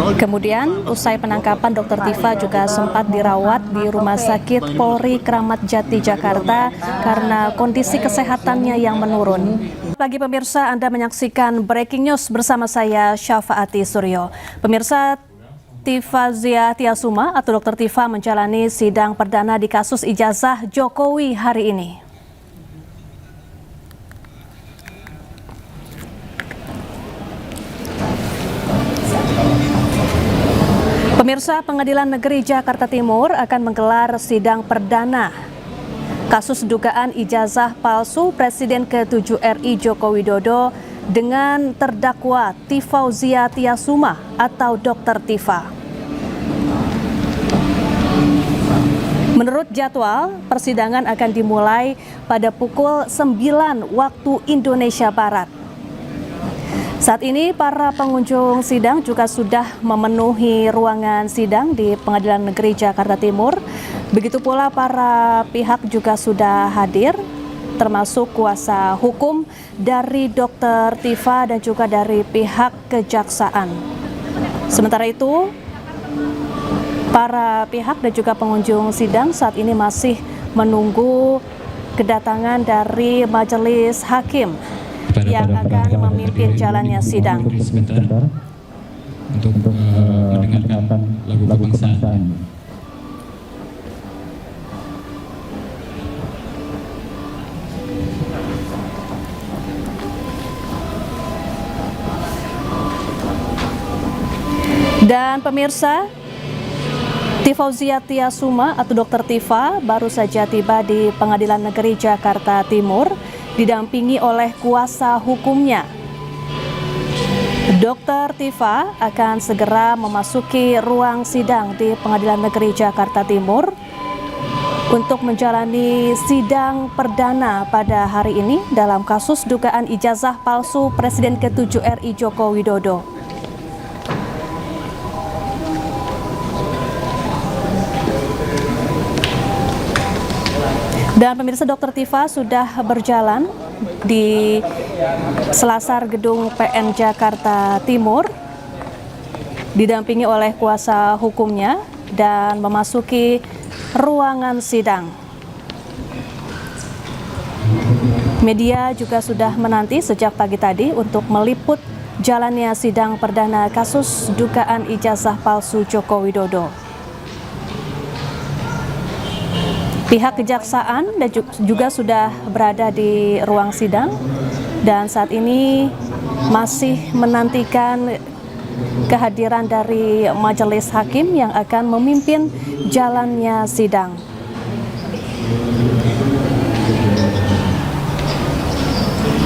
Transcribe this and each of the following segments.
Kemudian, usai penangkapan, Dr. Tifa juga sempat dirawat di Rumah Sakit Polri Kramat Jati, Jakarta karena kondisi kesehatannya yang menurun. Pagi pemirsa, Anda menyaksikan Breaking News bersama saya, Syafaati Suryo. Pemirsa, Tifa Zia Tiasuma atau Dr. Tifa menjalani sidang perdana di kasus ijazah Jokowi hari ini. Pemirsa, Pengadilan Negeri Jakarta Timur akan menggelar sidang perdana kasus dugaan ijazah palsu Presiden ke-7 RI Joko Widodo dengan terdakwa Tifa Zia Tiasuma atau Dr. Tifa. Menurut jadwal, persidangan akan dimulai pada pukul 9 waktu Indonesia Barat. Saat ini para pengunjung sidang juga sudah memenuhi ruangan sidang di Pengadilan Negeri Jakarta Timur. Begitu pula para pihak juga sudah hadir, termasuk kuasa hukum dari Dr. Tifa dan juga dari pihak kejaksaan. Sementara itu, para pihak dan juga pengunjung sidang saat ini masih menunggu kedatangan dari majelis hakim yang akan memimpin jalannya sidang. Sebentar untuk mendengarkan lagu kebangsaan. Dan pemirsa, Tifa Zia Tiasuma atau Dr. Tifa baru saja tiba di Pengadilan Negeri Jakarta Timur didampingi oleh kuasa hukumnya. Dr. Tifa akan segera memasuki ruang sidang di Pengadilan Negeri Jakarta Timur untuk menjalani sidang perdana pada hari ini dalam kasus dugaan ijazah palsu Presiden ke-7 RI Joko Widodo. Dan pemirsa, Dr. Tifa sudah berjalan di selasar gedung PN Jakarta Timur, didampingi oleh kuasa hukumnya dan memasuki ruangan sidang. Media juga sudah menanti sejak pagi tadi untuk meliput jalannya sidang perdana kasus dugaan ijazah palsu Joko Widodo. Pihak kejaksaan dan juga sudah berada di ruang sidang dan saat ini masih menantikan kehadiran dari majelis hakim yang akan memimpin jalannya sidang.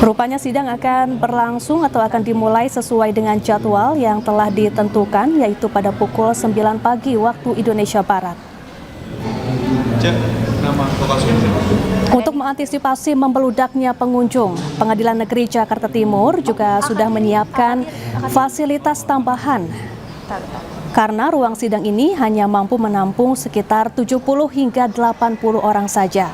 Rupanya sidang akan berlangsung atau akan dimulai sesuai dengan jadwal yang telah ditentukan, yaitu pada pukul 9 pagi waktu Indonesia Barat. Untuk mengantisipasi membeludaknya pengunjung, Pengadilan Negeri Jakarta Timur juga sudah menyiapkan fasilitas tambahan karena ruang sidang ini hanya mampu menampung sekitar 70 hingga 80 orang saja.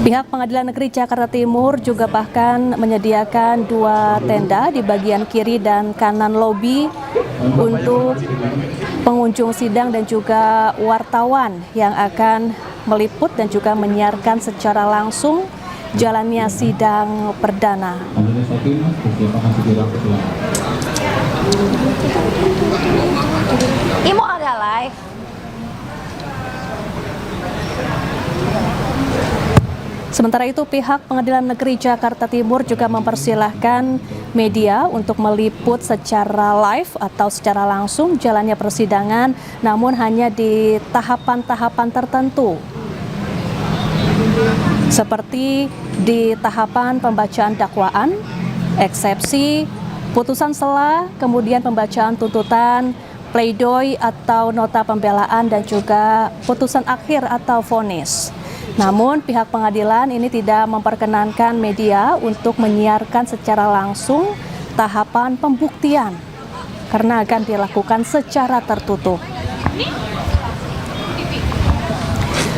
Pihak Pengadilan Negeri Jakarta Timur juga bahkan menyediakan 2 tenda di bagian kiri dan kanan lobi untuk pengunjung sidang dan juga wartawan yang akan meliput dan juga menyiarkan secara langsung jalannya sidang perdana. Imo ada live. Sementara itu, pihak Pengadilan Negeri Jakarta Timur juga mempersilahkan media untuk meliput secara live atau secara langsung jalannya persidangan, namun hanya di tahapan-tahapan tertentu. Seperti di tahapan pembacaan dakwaan, eksepsi, putusan sela, kemudian pembacaan tuntutan, pledoi atau nota pembelaan, dan juga putusan akhir atau vonis. Namun pihak pengadilan ini tidak memperkenankan media untuk menyiarkan secara langsung tahapan pembuktian karena akan dilakukan secara tertutup.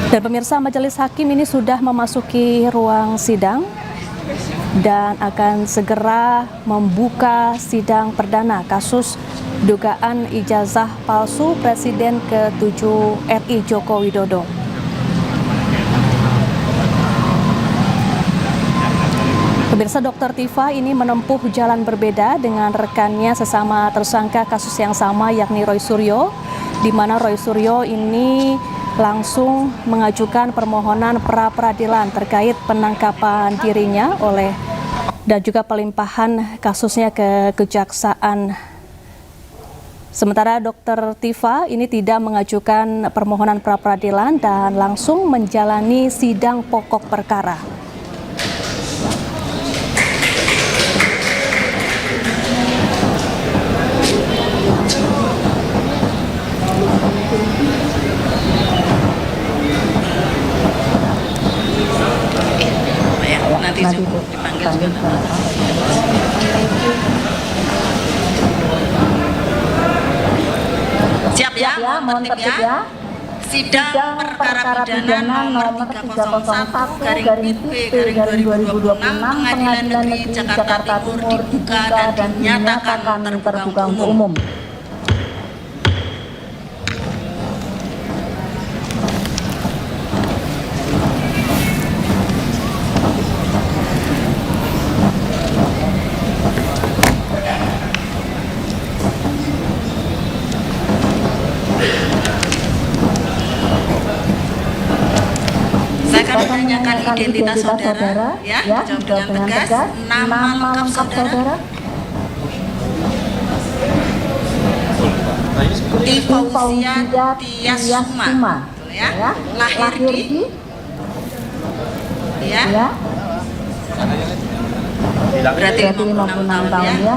Dan pemirsa, majelis hakim ini sudah memasuki ruang sidang dan akan segera membuka sidang perdana kasus dugaan ijazah palsu Presiden ke-7 RI Joko Widodo. Pemirsa, Dr. Tifa ini menempuh jalan berbeda dengan rekannya sesama tersangka kasus yang sama, yakni Roy Suryo, di mana Roy Suryo ini langsung mengajukan permohonan pra-peradilan terkait penangkapan dirinya dan juga pelimpahan kasusnya ke kejaksaan. Sementara Dr. Tifa ini tidak mengajukan permohonan pra-peradilan dan langsung menjalani sidang pokok perkara. Nanti dipanggil juga. Siap ya, mohon tertib ya. Sidang perkara pidana nomor 301/P/2026 Pengadilan Negeri Jakarta Timur dibuka dan dinyatakan terbuka untuk umum. Menanyakan identitas saudara, ya, jawab dengan tegas. Nama lengkap saudara? Tifausia Tiasuma, ya. Lahir di, ya. Berarti 56 tahun ya.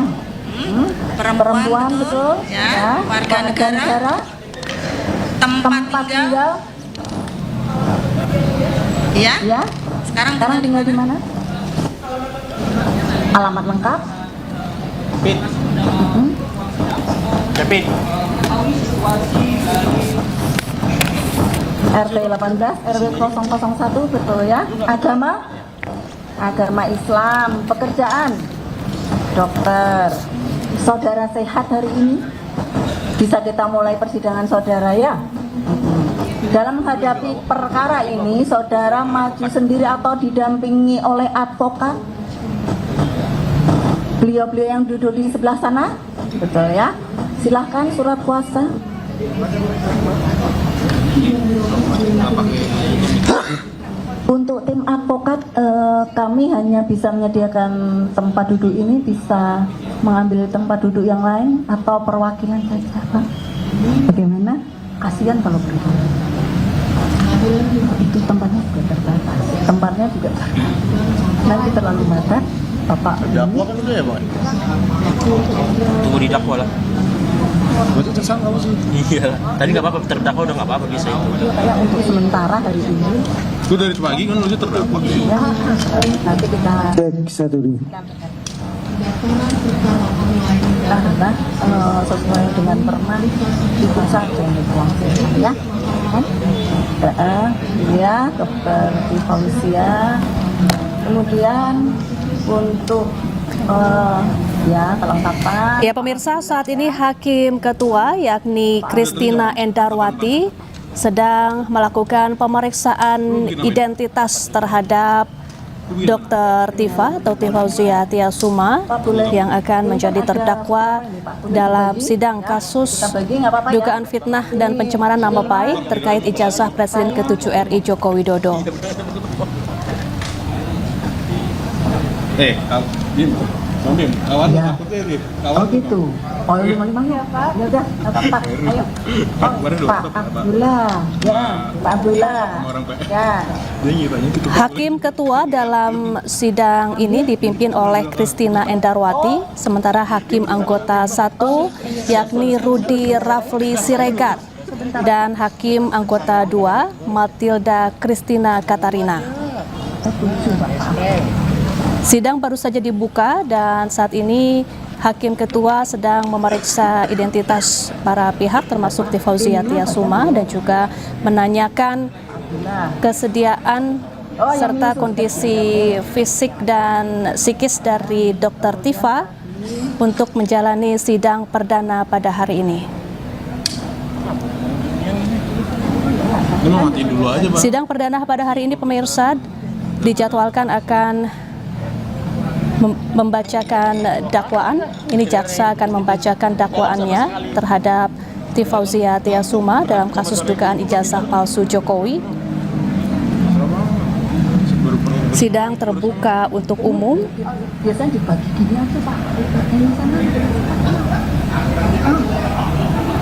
Perempuan betul, ya. Warga negara. Tempat tinggal. Ya. Sekarang tinggal di mana? Alamat lengkap? Pin. Pin. RT 18 RW 001 betul ya. Agama Islam. Pekerjaan dokter. Saudara sehat hari ini? Bisa kita mulai persidangan saudara ya. Dalam menghadapi perkara ini, saudara maju sendiri atau didampingi oleh advokat? Beliau-beliau yang duduk di sebelah sana? Betul ya. Silahkan surat kuasa. Untuk tim advokat, kami hanya bisa menyediakan tempat duduk ini, bisa mengambil tempat duduk yang lain atau perwakilan saja, Pak. Bagaimana? Kasihan kalau begitu. Itu tempatnya juga terbatas. Nanti terlalu mepet, Bapak. Dakwa kan udah ya, Bang? Tunggu di dakwa lah. Berarti tersangka apa sih? Iya lah. Tadi nggak apa-apa, terdakwa udah nggak apa-apa bisa itu. Kayak untuk sementara hari ini. Itu dari pagi kan udah terdakwa. Ya, nanti kita. Karena sesuai dengan permen itu saja yang dibuang ya. Ya, Dokter Tifausia. Kemudian untuk kelengkapan. Ya pemirsa, saat ini Hakim Ketua yakni Christina Endarwati sedang melakukan pemeriksaan identitas terhadap Dr. Tifa atau Tifausia Tiasuma yang akan menjadi terdakwa dalam sidang kasus dugaan fitnah dan pencemaran nama baik terkait ijazah Presiden ke-7 RI Joko Widodo. Bim, kawan Ya. takutnya nih. Oh gitu. Oh 55 ya Pak. Ya udah, Pak. Ayo. Pak, kemarin udah Pak Abdullah. Ya, Pak Abdullah. Orang Pak. Ya. Dia ngiranya gitu. Hakim Ketua dalam sidang ini dipimpin oleh Christina Endarwati, sementara Hakim Anggota 1 yakni Rudi Rafli Siregar dan Hakim Anggota 2 Matilda Christina Katarina. Sidang baru saja dibuka dan saat ini Hakim Ketua sedang memeriksa identitas para pihak termasuk Tifausia Tiasuma dan juga menanyakan kesediaan serta kondisi fisik dan psikis dari Dr. Tifa untuk menjalani sidang perdana pada hari ini. Sidang perdana pada hari ini, pemirsa, dijadwalkan akan membacakan dakwaan. Ini jaksa akan membacakan dakwaannya terhadap Tifauzia Tiasuma dalam kasus dugaan ijazah palsu Jokowi. Sidang terbuka untuk umum. Biasanya dibagi gini aja Pak. Ini sana.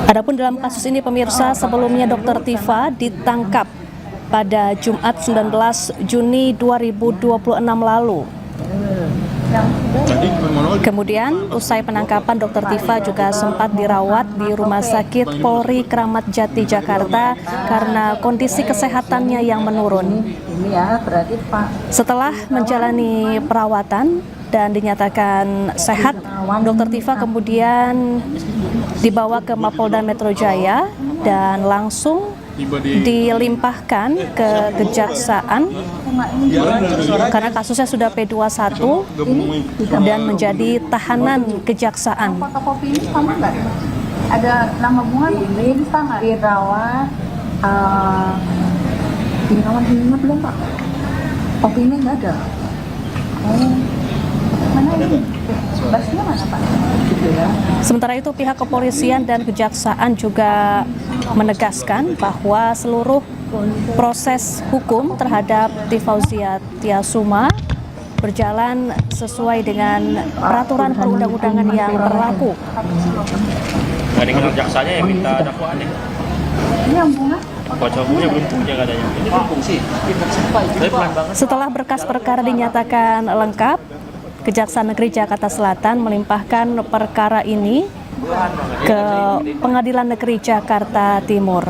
Adapun dalam kasus ini, pemirsa, sebelumnya Dr. Tifa ditangkap pada Jumat 19 Juni 2026 lalu. Kemudian, usai penangkapan, Dr. Tifa juga sempat dirawat di Rumah Sakit Polri Kramat Jati, Jakarta karena kondisi kesehatannya yang menurun. Ini ya, berarti Pak. Setelah menjalani perawatan dan dinyatakan sehat, Dr. Tifa kemudian dibawa ke Mapolda Metro Jaya dan langsung dilimpahkan ke kejaksaan karena kasusnya sudah P21 dan menjadi tahanan kejaksaan. Apakah kopi ini sama nggak? Ada nama bunga ini sama dirawat. Dirawat dirinya belum Pak? Kopi ini nggak ada. Oh, mana ini? Basnya mana Pak? Gitu ya. Sementara itu, pihak kepolisian dan kejaksaan juga menegaskan bahwa seluruh proses hukum terhadap Tifauzia Tiasuma berjalan sesuai dengan peraturan perundang-undangan yang berlaku. Nggak dengar jaksanya yang minta dakwaan ya. Ini yang bunga? Kuasa hukumnya belum punya katanya. Ini fungsi. Tapi pelan banget. Setelah berkas perkara dinyatakan lengkap, Kejaksaan Negeri Jakarta Selatan melimpahkan perkara ini ke Pengadilan Negeri Jakarta Timur.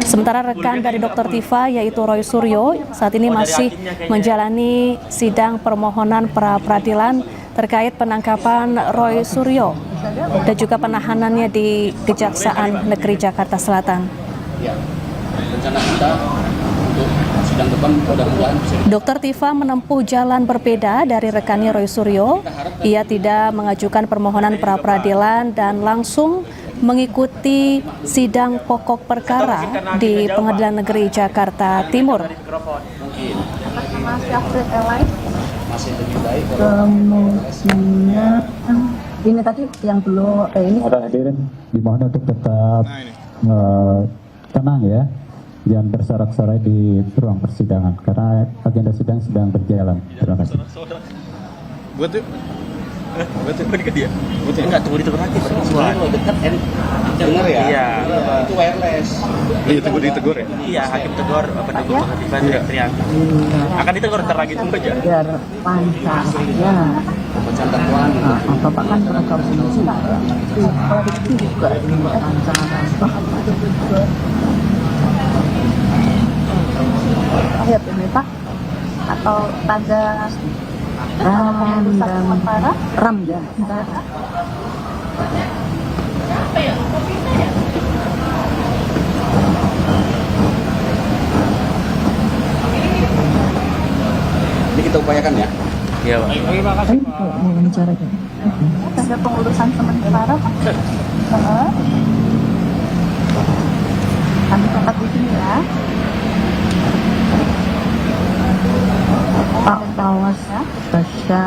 Sementara rekan dari Dr. Tifa, yaitu Roy Suryo, saat ini masih menjalani sidang permohonan pra-peradilan terkait penangkapan Roy Suryo dan juga penahanannya di Kejaksaan Negeri Jakarta Selatan. Rencana kita untuk sidang depan mudah-mudahan bisa. Dr. Tifa menempuh jalan berbeda dari rekannya Roy Suryo. Ia tidak mengajukan permohonan pra-peradilan dan langsung mengikuti sidang pokok perkara di Pengadilan Negeri Jakarta Timur. Masih update yang lain? Masih lebih baik. Kemudian ini tadi yang belum ini Para hadirin dimohon untuk tetap tenang ya, jangan bersorak-sorai di ruang persidangan karena agenda sidang sedang berjalan. Terima kasih. Buat tuh. Buat ke dia. Enggak, tunggu ditegur lagi. Dekat dengar ya. Iya. Itu wireless. Iya, ditegur ya. Iya, hakim tegur pendukung Tifa teriak-teriak. Akan ditegur ntar lagi, tunggu aja. biar lancar ya. Bacaan dakwaan gitu. Bapak kan pernah polisi lah ya. Polisi juga ini lancar. Lihat ini Pak, atau pada ram ya. Ini kita upayakan ya. Iya, Pak. Mau bicara kan? Ada pengurusan sementara Pak. Kami catat di sini ya. Pak Pawas Basya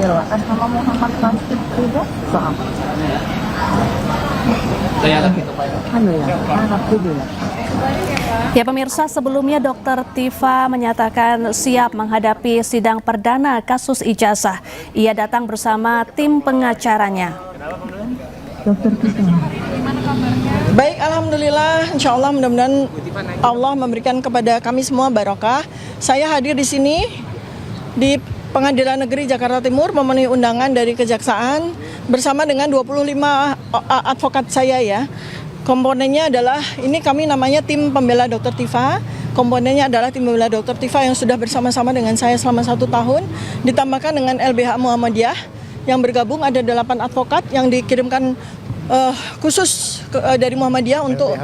atas nama Muhammad Rasid juga soal. Saya akan kita upayakan. Anu ya, anak dulu ya. Ya pemirsa, sebelumnya Dr. Tifa menyatakan siap menghadapi sidang perdana kasus ijazah. Ia datang bersama tim pengacaranya. Dokter Tifa. Baik, alhamdulillah, insya Allah mudah-mudahan Allah memberikan kepada kami semua barokah. Saya hadir di sini di Pengadilan Negeri Jakarta Timur memenuhi undangan dari Kejaksaan bersama dengan 25 advokat saya ya. Komponennya adalah, ini kami namanya tim pembela Dr. Tifa. Komponennya adalah tim pembela Dr. Tifa yang sudah bersama-sama dengan saya selama 1 tahun. Ditambahkan dengan LBH Muhammadiyah yang bergabung ada 8 advokat yang dikirimkan khusus dari Muhammadiyah untuk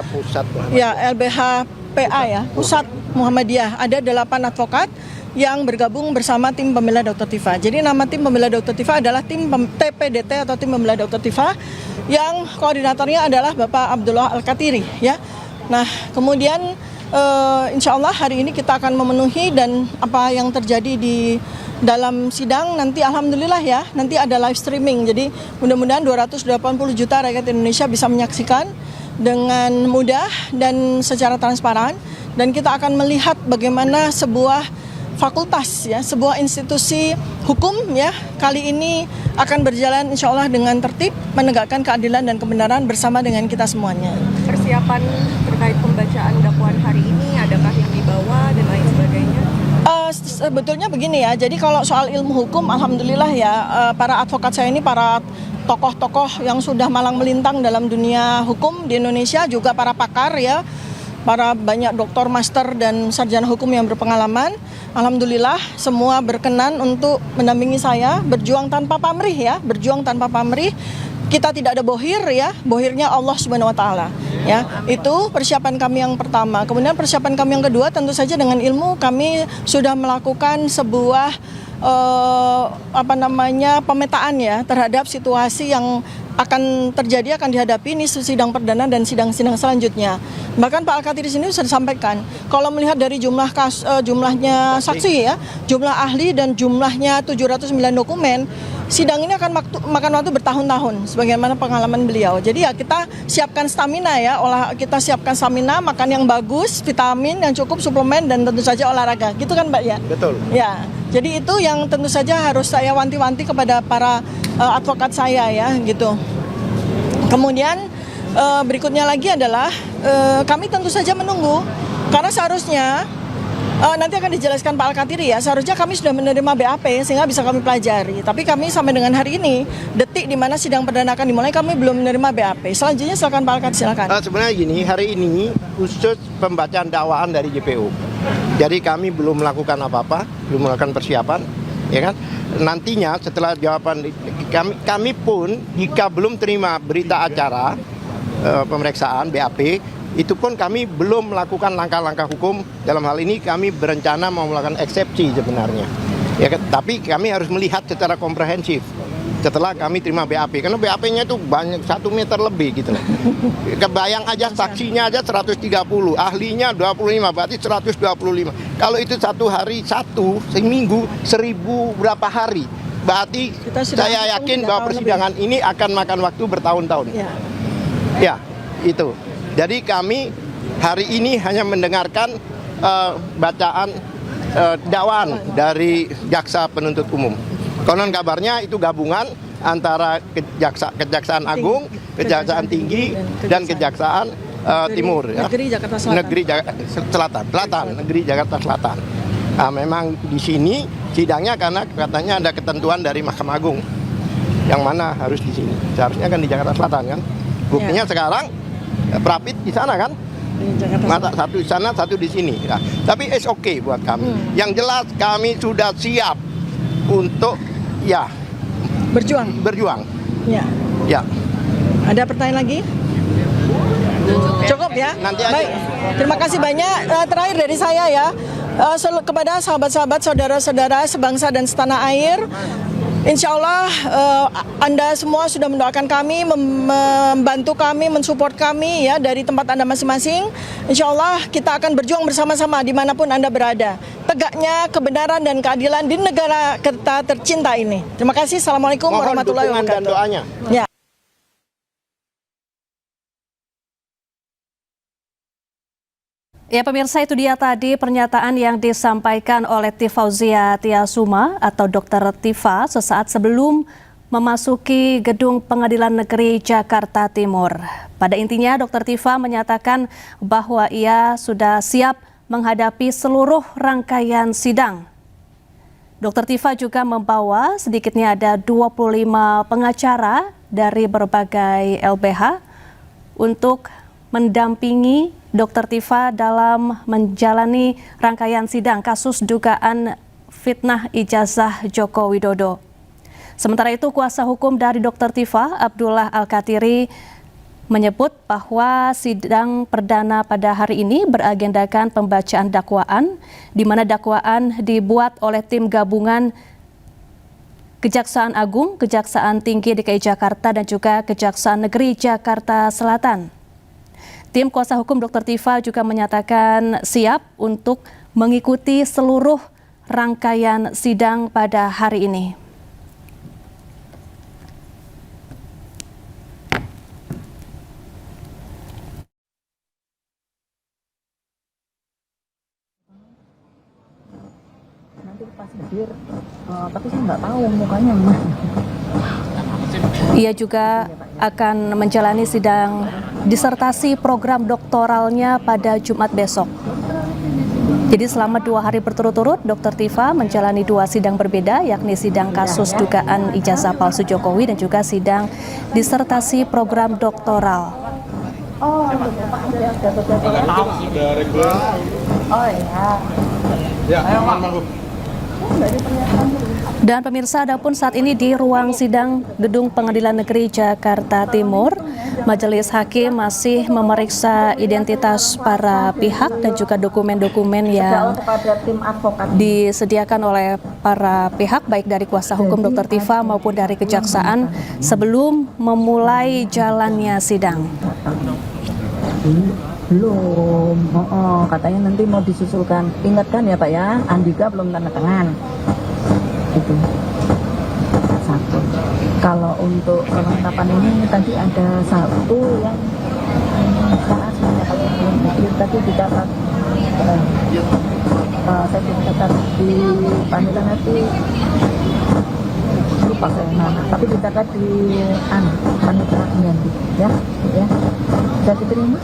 LBH PA ya, Pusat Muhammadiyah. Ada 8 advokat yang bergabung bersama tim pembela Dr. Tifa. Jadi nama tim pembela Dr. Tifa adalah TPDT atau tim pembela Dr. Tifa, yang koordinatornya adalah Bapak Abdullah Al-Katiri ya. Nah, kemudian insya Allah hari ini kita akan memenuhi, dan apa yang terjadi di dalam sidang nanti alhamdulillah ya, nanti ada live streaming. Jadi mudah-mudahan 280 juta rakyat Indonesia bisa menyaksikan dengan mudah dan secara transparan, dan kita akan melihat bagaimana sebuah fakultas ya, sebuah institusi hukum ya, kali ini akan berjalan insya Allah dengan tertib, menegakkan keadilan dan kebenaran bersama dengan kita semuanya. Persiapan terkait pembacaan dakwaan hari ini, adakah yang dibawa dan lain sebagainya? Sebetulnya begini ya, jadi kalau soal ilmu hukum alhamdulillah ya, para advokat saya ini para tokoh-tokoh yang sudah malang melintang dalam dunia hukum di Indonesia, juga para pakar ya, para banyak doktor, master, dan sarjana hukum yang berpengalaman. Alhamdulillah semua berkenan untuk mendampingi saya, berjuang tanpa pamrih ya, berjuang tanpa pamrih. Kita tidak ada bohir ya, bohirnya Allah Subhanahu wa taala. Ya, itu persiapan kami yang pertama. Kemudian persiapan kami yang kedua tentu saja dengan ilmu, kami sudah melakukan sebuah pemetaan ya terhadap situasi yang akan terjadi, akan dihadapi ini sidang perdana dan sidang-sidang selanjutnya. Bahkan Pak Al-Katiri sini sudah disampaikan, kalau melihat dari jumlahnya saksi ya, jumlah ahli dan jumlahnya 709 dokumen, sidang ini akan makan waktu bertahun-tahun sebagaimana pengalaman beliau. Jadi ya kita siapkan stamina ya, kita siapkan stamina, makan yang bagus, vitamin yang cukup, suplemen, dan tentu saja olahraga. Gitu kan Mbak ya? Betul. Ya. Jadi itu yang tentu saja harus saya wanti-wanti kepada para advokat saya ya gitu. Kemudian berikutnya lagi adalah kami tentu saja menunggu, karena seharusnya nanti akan dijelaskan Pak Al-Katiri ya, seharusnya kami sudah menerima BAP sehingga bisa kami pelajari. Tapi kami sampai dengan hari ini, detik di mana sidang perdana akan dimulai, kami belum menerima BAP. Selanjutnya silakan Pak Al-Katiri, silakan. Sebenarnya gini, hari ini khusus pembacaan dakwaan dari JPU. Jadi kami belum melakukan apa-apa, belum melakukan persiapan, ya kan? Nantinya setelah jawaban kami pun jika belum terima berita acara pemeriksaan BAP, itu pun kami belum melakukan langkah-langkah hukum. Dalam hal ini kami berencana mau melakukan eksepsi sebenarnya. Ya, tapi kami harus melihat secara komprehensif setelah kami terima BAP, karena BAP-nya itu banyak, 1 meter lebih gitu loh. Kebayang aja saksinya aja 130, ahlinya 25, berarti 125. Kalau itu satu hari seminggu 1000 berapa hari, berarti saya yakin bahwa persidangan ini akan makan waktu bertahun-tahun. Ya, itu. Jadi kami hari ini hanya mendengarkan bacaan dakwaan dari jaksa penuntut umum. Konon kabarnya itu gabungan antara Kejaksaan Agung, Kejaksaan Tinggi, dan Kejaksaan Timur. Negeri Jakarta Selatan. Negeri Jakarta Selatan. Nah, memang di sini sidangnya karena katanya ada ketentuan dari Mahkamah Agung yang mana harus di sini. Seharusnya kan di Jakarta Selatan kan. Buktinya sekarang Prapit di sana kan. Mata satu di sana, satu di sini. Nah, tapi it's okay buat kami. Yang jelas kami sudah siap untuk berjuang. Ya. Ada pertanyaan lagi? Cukup ya? Nanti aja. Baik. Terima kasih banyak. Terakhir dari saya ya, kepada sahabat-sahabat, saudara-saudara sebangsa dan setanah air, insya Allah Anda semua sudah mendoakan kami, membantu kami, mensupport kami ya dari tempat Anda masing-masing. Insya Allah kita akan berjuang bersama-sama dimanapun Anda berada. Tegaknya kebenaran dan keadilan di negara kita tercinta ini. Terima kasih. Assalamualaikum warahmatullahi wabarakatuh. Dan doanya. Ya. Ya pemirsa, itu dia tadi pernyataan yang disampaikan oleh Tifauzia Tiasuma atau Dr. Tifa sesaat sebelum memasuki gedung Pengadilan Negeri Jakarta Timur. Pada intinya Dr. Tifa menyatakan bahwa ia sudah siap menghadapi seluruh rangkaian sidang. Dr. Tifa juga membawa sedikitnya ada 25 pengacara dari berbagai LBH untuk mendampingi Dr. Tifa dalam menjalani rangkaian sidang kasus dugaan fitnah ijazah Joko Widodo. Sementara itu, kuasa hukum dari Dr. Tifa, Abdullah Al-Katiri, menyebut bahwa sidang perdana pada hari ini beragendakan pembacaan dakwaan, di mana dakwaan dibuat oleh tim gabungan Kejaksaan Agung, Kejaksaan Tinggi DKI Jakarta, dan juga Kejaksaan Negeri Jakarta Selatan. Tim kuasa hukum Dr. Tifa juga menyatakan siap untuk mengikuti seluruh rangkaian sidang pada hari ini. Nanti pas hadir, tapi saya nggak tahu mukanya mana. Ia juga akan menjalani sidang disertasi program doktoralnya pada Jumat besok. Jadi selama 2 hari berturut-turut, Dr. Tifa menjalani 2 sidang berbeda, yakni sidang kasus dugaan ijazah palsu Jokowi dan juga sidang disertasi program doktoral. Oh, ya. Dan pemirsa, adapun saat ini di ruang sidang Gedung Pengadilan Negeri Jakarta Timur, Majelis Hakim masih memeriksa identitas para pihak dan juga dokumen-dokumen yang Kepada tim advokat. disediakan oleh para pihak, baik dari kuasa hukum Dr. Tifa maupun dari kejaksaan, sebelum memulai jalannya sidang. Belum, katanya nanti mau disusulkan. Ingatkan ya Pak ya, Andika belum tanda tangan. Itu satu. Kalau untuk kelengkapan ini tadi ada satu yang kalau belum hadir tadi dicatat. Saya dicatat di panggilan nanti lupa saya mana, tapi dicatat di panitia nanti ya, sudah diterima.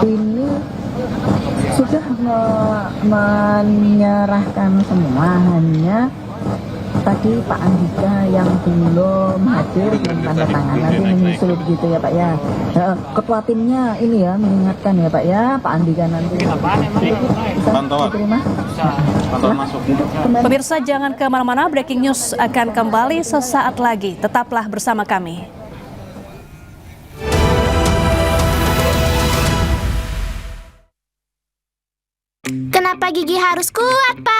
Ini sudah menyerahkan semua, hanya tadi Pak Andika yang belum hadir, belum tanda tangan, nanti menyusul gitu ya Pak ya. Ketua timnya ini ya mengingatkan ya Pak ya, Pak Andika nanti bisa diterima. Pantauan masuk. Pemirsa, jangan kemana-mana, breaking news akan kembali sesaat lagi. Tetaplah bersama kami. Kenapa gigi harus kuat, Pak?